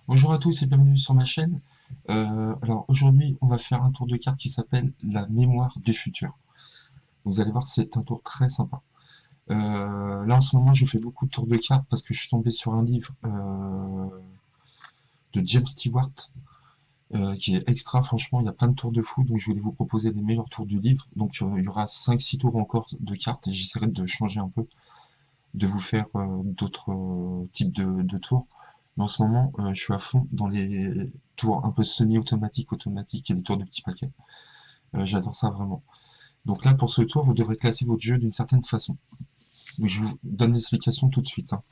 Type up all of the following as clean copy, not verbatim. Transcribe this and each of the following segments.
Bonjour à tous et bienvenue sur ma chaîne. Alors aujourd'hui, on va faire un tour de carte qui s'appelle la mémoire du futur. Vous allez voir, c'est un tour très sympa. Là en ce moment, je fais beaucoup de tours de cartes parce que je suis tombé sur un livre de James Stewart qui est extra. Franchement, il y a plein de tours de fou, donc je voulais vous proposer les meilleurs tours du livre. Donc il y aura 5-6 tours encore de cartes et j'essaierai de changer un peu, de vous faire d'autres types de tours. Mais en ce moment, je suis à fond dans les tours un peu semi-automatiques, automatiques et les tours de petits paquets. J'adore ça vraiment. Donc là, pour ce tour, vous devrez classer votre jeu d'une certaine façon. Donc, je vous donne l'explication tout de suite, hein.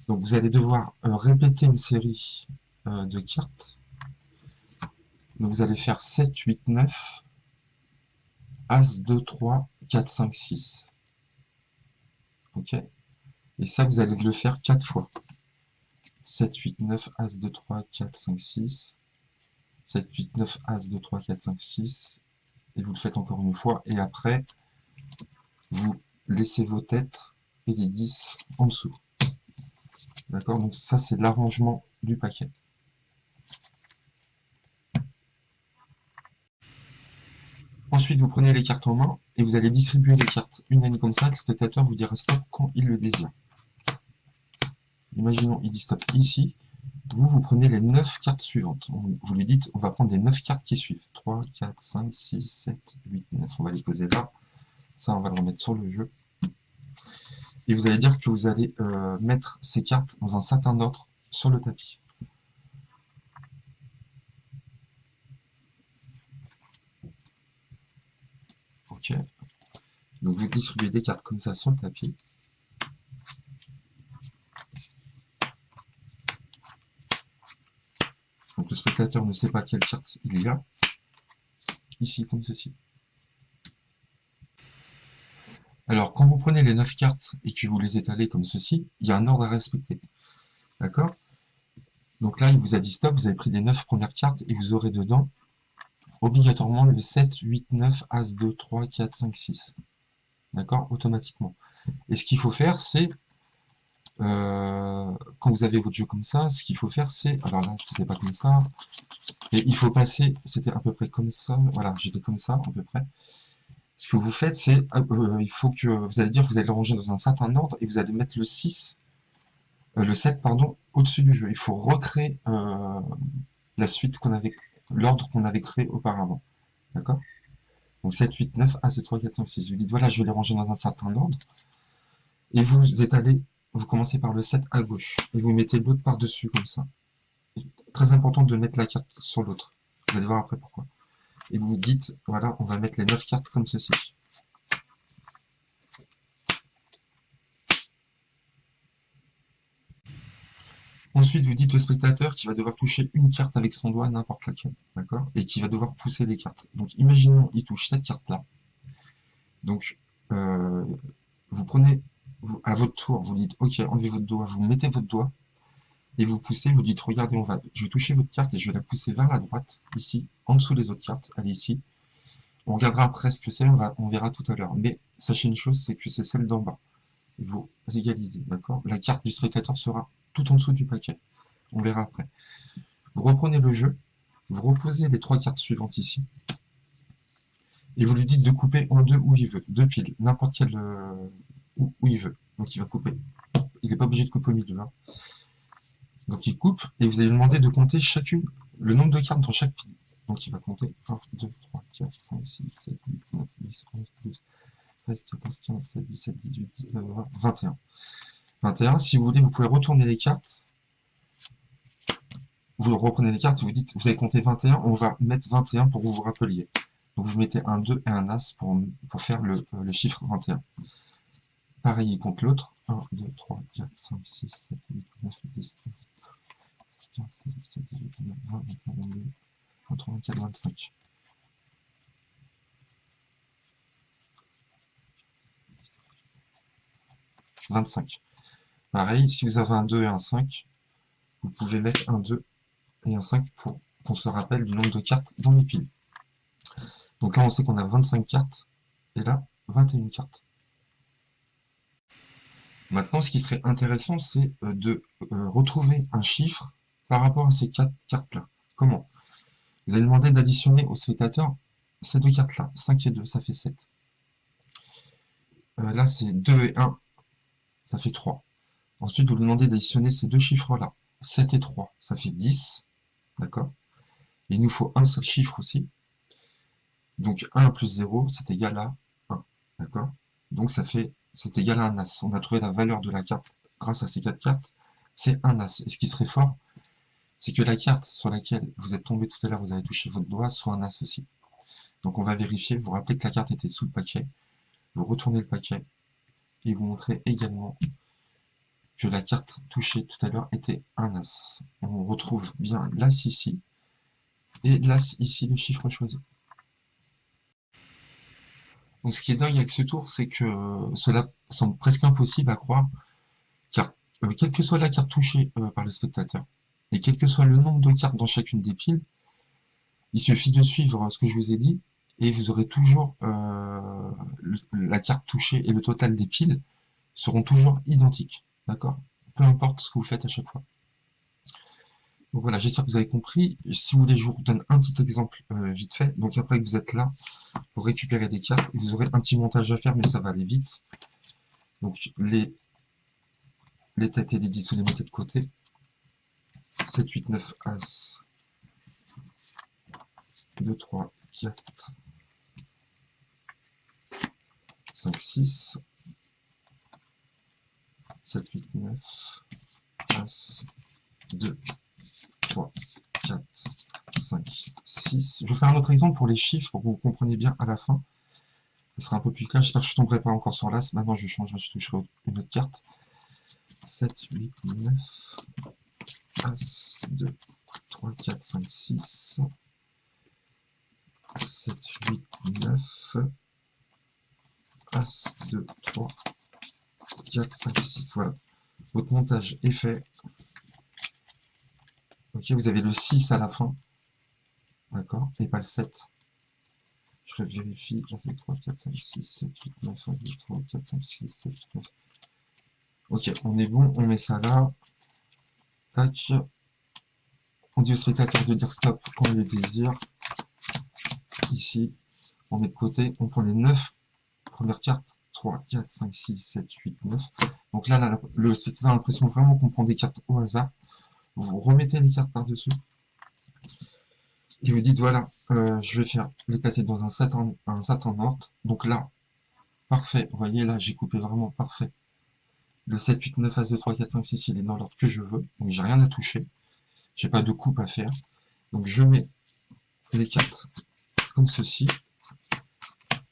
Donc vous allez devoir répéter une série de cartes. Donc vous allez faire 7, 8, 9, As, 2, 3, 4, 5, 6. Ok. Et ça, vous allez le faire 4 fois. 7, 8, 9, As, 2, 3, 4, 5, 6. 7, 8, 9, As, 2, 3, 4, 5, 6. Et vous le faites encore une fois. Et après, vous laissez vos têtes et les 10 en dessous. D'accord? Donc ça, c'est l'arrangement du paquet. Ensuite, vous prenez les cartes en main et vous allez distribuer les cartes une à une comme ça. Le spectateur vous dira stop quand il le désire. Imaginons, il dit stop ici. Vous prenez les 9 cartes suivantes. Vous lui dites, on va prendre les 9 cartes qui suivent. 3, 4, 5, 6, 7, 8, 9. On va les poser là. Ça, on va le remettre sur le jeu. Et vous allez dire que vous allez mettre ces cartes dans un certain ordre sur le tapis. Ok. Donc vous distribuez des cartes comme ça sur le tapis. Donc le spectateur ne sait pas quelle carte il y a. Ici, comme ceci. Alors, quand vous prenez les 9 cartes et que vous les étalez comme ceci, il y a un ordre à respecter. D'accord? Donc là, il vous a dit stop, vous avez pris les 9 premières cartes et vous aurez dedans obligatoirement le 7, 8, 9, As, 2, 3, 4, 5, 6. D'accord? Automatiquement. Et ce qu'il faut faire, c'est, quand vous avez votre jeu comme ça, ce qu'il faut faire, c'est, alors là, c'était pas comme ça, et il faut passer, c'était à peu près comme ça, voilà, j'étais comme ça, à peu près. Ce que vous faites, c'est, il faut que, vous allez dire que vous allez le ranger dans un certain ordre, et vous allez mettre le 6, le 7, pardon, au-dessus du jeu. Il faut recréer la suite qu'on avait, l'ordre qu'on avait créé auparavant. D'accord? Donc 7, 8, 9, As, 2, 3, 4, 5, 6. Vous dites, voilà, je vais les ranger dans un certain ordre. Et vous étalez, vous commencez par le 7 à gauche. Et vous mettez l'autre par-dessus, comme ça. Très important de mettre la carte sur l'autre. Vous allez voir après pourquoi. Et vous dites, voilà, on va mettre les 9 cartes comme ceci. Ensuite, vous dites au spectateur qu'il va devoir toucher une carte avec son doigt, n'importe laquelle, d'accord? Et qu'il va devoir pousser les cartes. Donc, imaginons, il touche cette carte-là. Donc, euh, vous prenez, à votre tour, vous dites, ok, enlevez votre doigt, vous mettez votre doigt, et vous poussez, vous dites, regardez, je vais toucher votre carte et je vais la pousser vers la droite, ici, en dessous des autres cartes, elle est ici. On regardera après ce que c'est, on verra tout à l'heure. Mais sachez une chose, c'est que c'est celle d'en bas. Vous égalisez, d'accord? La carte du spectateur sera tout en dessous du paquet. On verra après. Vous reprenez le jeu, vous reposez les 3 cartes suivantes ici, et vous lui dites de couper en deux où il veut, deux piles, n'importe quel où il veut. Donc il va couper. Il n'est pas obligé de couper au milieu, hein. Donc il coupe, et vous allez lui demander de compter chacune, le nombre de cartes dans chaque pile. Donc il va compter 1, 2, 3, 4, 5, 6, 7, 8, 9, 10, 11, 12, 13, 14, 15, 16, 17, 18, 19, 20, 21. 21, si vous voulez, vous pouvez retourner les cartes. Vous reprenez les cartes, vous dites, vous avez compté 21, on va mettre 21 pour que vous vous rappeliez. Donc vous mettez un 2 et un As pour faire le chiffre 21. Pareil, il compte l'autre. 1, 2, 3, 4, 5, 6, 7, 8, 9, 10, 15, 16, 17, 18, 19, 20, 21, 22, 23, 24, 25. 25. Pareil, si vous avez un 2 et un 5, vous pouvez mettre un 2 et un 5 pour qu'on se rappelle du nombre de cartes dans les piles. Donc là, on sait qu'on a 25 cartes, et là, 21 cartes. Maintenant, ce qui serait intéressant, c'est de retrouver un chiffre par rapport à ces quatre cartes-là. Comment? Vous allez demander d'additionner au spectateur ces deux cartes-là. 5 et 2, ça fait 7. Là, c'est 2 et 1, ça fait 3. Ensuite, vous lui demandez d'additionner ces deux chiffres-là. 7 et 3, ça fait 10. D'accord? Il nous faut un seul chiffre aussi. Donc 1 plus 0, c'est égal à 1. D'accord? Donc c'est égal à un as. On a trouvé la valeur de la carte grâce à ces quatre cartes. C'est un as. Et ce qui serait fort, c'est que la carte sur laquelle vous êtes tombé tout à l'heure, vous avez touché votre doigt, soit un as aussi. Donc on va vérifier, vous vous rappelez que la carte était sous le paquet. Vous retournez le paquet et vous montrez également que la carte touchée tout à l'heure était un as. Et on retrouve bien l'as ici et l'as ici, le chiffre choisi. Donc ce qui est dingue avec ce tour, c'est que cela semble presque impossible à croire, car quelle que soit la carte touchée par le spectateur, et quel que soit le nombre de cartes dans chacune des piles, il suffit de suivre ce que je vous ai dit, et vous aurez toujours la carte touchée et le total des piles seront toujours identiques, d'accord? Peu importe ce que vous faites à chaque fois. Donc voilà, j'espère que vous avez compris. Si vous voulez, je vous donne un petit exemple vite fait. Donc après que vous êtes là, pour récupérer des cartes, vous aurez un petit montage à faire, mais ça va aller vite. Donc les têtes et les 10, vous les mettez de côté. 7, 8, 9, As, 2, 3, 4, 5, 6, 7, 8, 9, As, 2, 3, 4, 5, 6. Je vais faire un autre exemple pour les chiffres, pour que vous compreniez bien à la fin. Ce sera un peu plus clair. J'espère que je ne tomberai pas encore sur l'As. Maintenant, je changerai, je toucherai une autre carte. 7, 8, 9, As, 2, 3, 4, 5, 6, 7, 8, 9, As, 2, 3, 4, 5, 6. Voilà. Votre montage est fait. Ok, vous avez le 6 à la fin. D'accord? Et pas le 7. Je vérifie. 1, 2, 3, 4, 5, 6, 7, 8, 9, 1, 2, 3, 4, 5, 6, 7, 8, 9. Ok, on est bon. On met ça là. Tac. On dit au spectateur de dire stop quand il le désire. Ici, on met de côté. On prend les 9 premières cartes. 3, 4, 5, 6, 7, 8, 9. Donc là, le spectateur a l'impression vraiment qu'on prend des cartes au hasard. Vous remettez les cartes par-dessus. Et vous dites, voilà, je vais faire les classer dans un set en ordre. Donc là, parfait. Vous voyez, là, j'ai coupé vraiment parfait. Le 7, 8, 9, As, 2, 3, 4, 5, 6, il est dans l'ordre que je veux. Donc j'ai rien à toucher. J'ai pas de coupe à faire. Donc je mets les cartes comme ceci.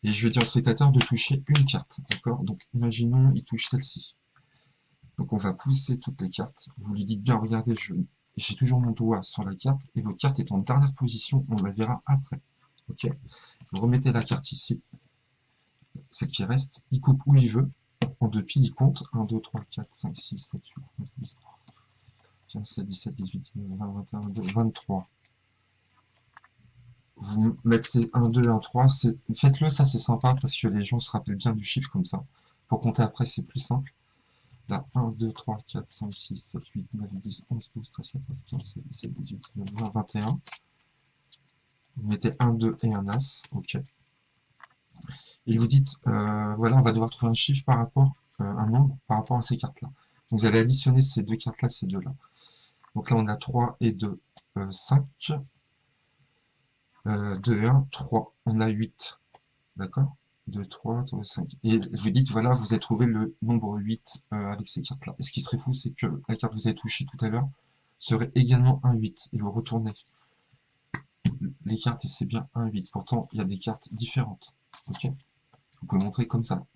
Et je vais dire au spectateur de toucher une carte. D'accord? Donc imaginons, il touche celle-ci. Donc on va pousser toutes les cartes. Vous lui dites bien, regardez, j'ai toujours mon doigt sur la carte. Et votre carte est en dernière position. On la verra après. Ok? Vous remettez la carte ici. Celle qui reste. Il coupe où il veut. En deux piles, il compte. 1, 2, 3, 4, 5, 6, 7, 8, 9, 10, 15, 16, 17, 18, 19, 20, 21, 22, 23. Vous mettez 1, 2, 1, 3. Faites-le, ça c'est sympa parce que les gens se rappellent bien du chiffre comme ça. Pour compter après, c'est plus simple. Là, 1, 2, 3, 4, 5, 6, 7, 8, 9, 10, 11, 12, 13, 14, 15, 16, 17, 18, 19, 20, 21. Vous mettez 1, 2 et un As. OK. Et vous dites, voilà, on va devoir trouver un chiffre par rapport, un nombre par rapport à ces cartes-là. Vous allez additionner ces deux cartes-là, ces deux-là. Donc là, on a 3 et 2, 5. 2 et 1, 3. On a 8. D'accord? 2, 3, 3, 5. Et vous dites, voilà, vous avez trouvé le nombre 8 avec ces cartes-là. Et ce qui serait fou, c'est que la carte que vous avez touchée tout à l'heure serait également un 8. Et vous retournez les cartes et c'est bien un 8. Pourtant, il y a des cartes différentes. Ok? Vous pouvez montrer comme ça.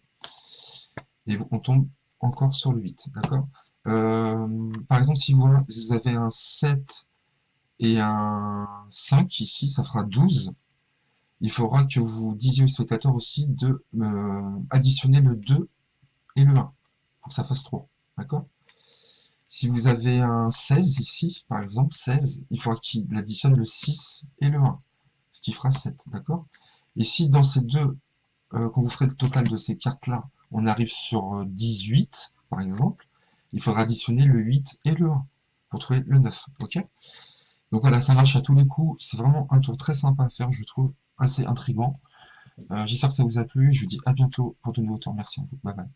Et on tombe encore sur le 8. D'accord? Par exemple, si vous avez un 7 et un 5 ici, ça fera 12. Il faudra que vous disiez au spectateur aussi de additionner le 2 et le 1 pour que ça fasse 3. D'accord? Si vous avez un 16 ici, par exemple, 16, il faudra qu'il additionne le 6 et le 1, ce qui fera 7. D'accord? Et si dans ces deux, quand vous ferez le total de ces cartes-là, on arrive sur 18, par exemple, il faudra additionner le 8 et le 1 pour trouver le 9, ok? Donc voilà, ça marche à tous les coups. C'est vraiment un tour très sympa à faire, je trouve, assez intriguant. J'espère que ça vous a plu. Je vous dis à bientôt pour de nouveaux tours. Merci à vous. Bye bye.